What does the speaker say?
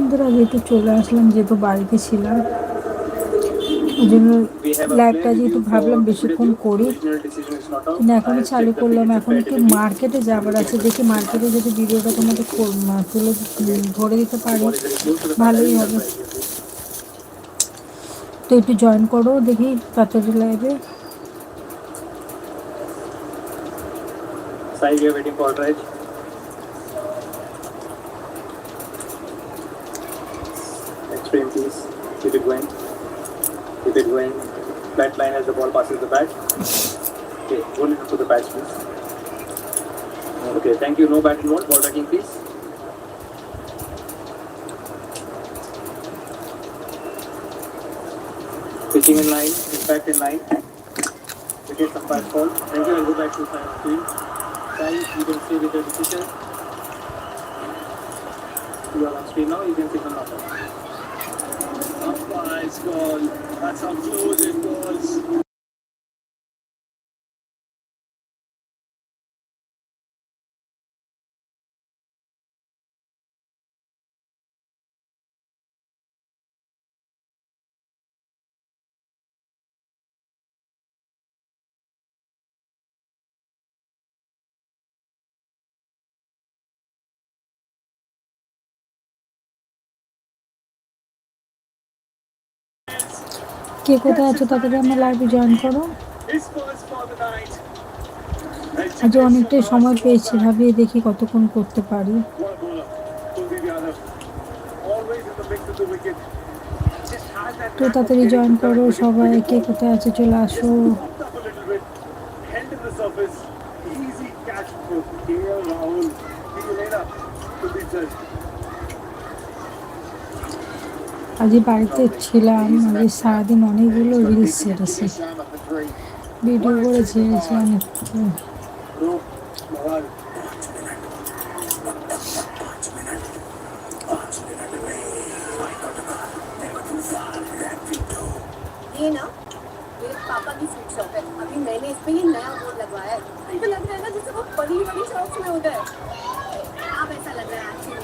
বন্ধুরা যেহেতু চলে আসলাম, যেহেতু বাড়িতে ছিলাম, ওই জন্য লাইভটা যেহেতু ভাবলাম বেশিক্ষণ করি, কিন্তু এখনই চালু করলাম। এখন একটু মার্কেটে যাবার আছে, দেখি মার্কেটে যদি ভিডিওটা তোমাদের তুলে ধরে দিতে পারি ভালোই হবে। তো একটু জয়েন করো দেখি তাড়াতাড়ি লাইভে। Sai, we are waiting for Raj. Next frame, please. Keep it going. Keep it going. Flat line as the ball passes the bat. Okay, roll it to the patch, please. Okay, thank you. No bat involved. Ball tracking, please. Pitching in line. Impact in line. Wicket umpire call. Thank you. I'll go back to field. Sai, you can stay with the decision. You are on screen now. You can signal not out. Umpire's call. That's how close it was. কে কোথায় আছো তাড়াতাড়ি আমার লাইভে join করো। আজ অনেকটাই সময় পেয়েছি, ভাবিয়ে দেখি কতক্ষণ করতে পারি। তো তাড়াতাড়ি জয়েন করো সবাই, কে কোথায় আছে চলে আসো। আজ বাড়িতে ছিলাম, আজ সারাদিন অনেকগুলো রিলস ছেড়েছি, ভিডিও করে ছেড়েছি অনেক। ये ना मेरे पापा की स्वीट शॉप है। अभी मैंने इस पे ये नया बोर्ड लगवाया है। मुझे लग रहा है ना जैसे वो बड़ी बड़ी शॉप्स में होता है। अब ऐसा लग रहा है एक्चुअली।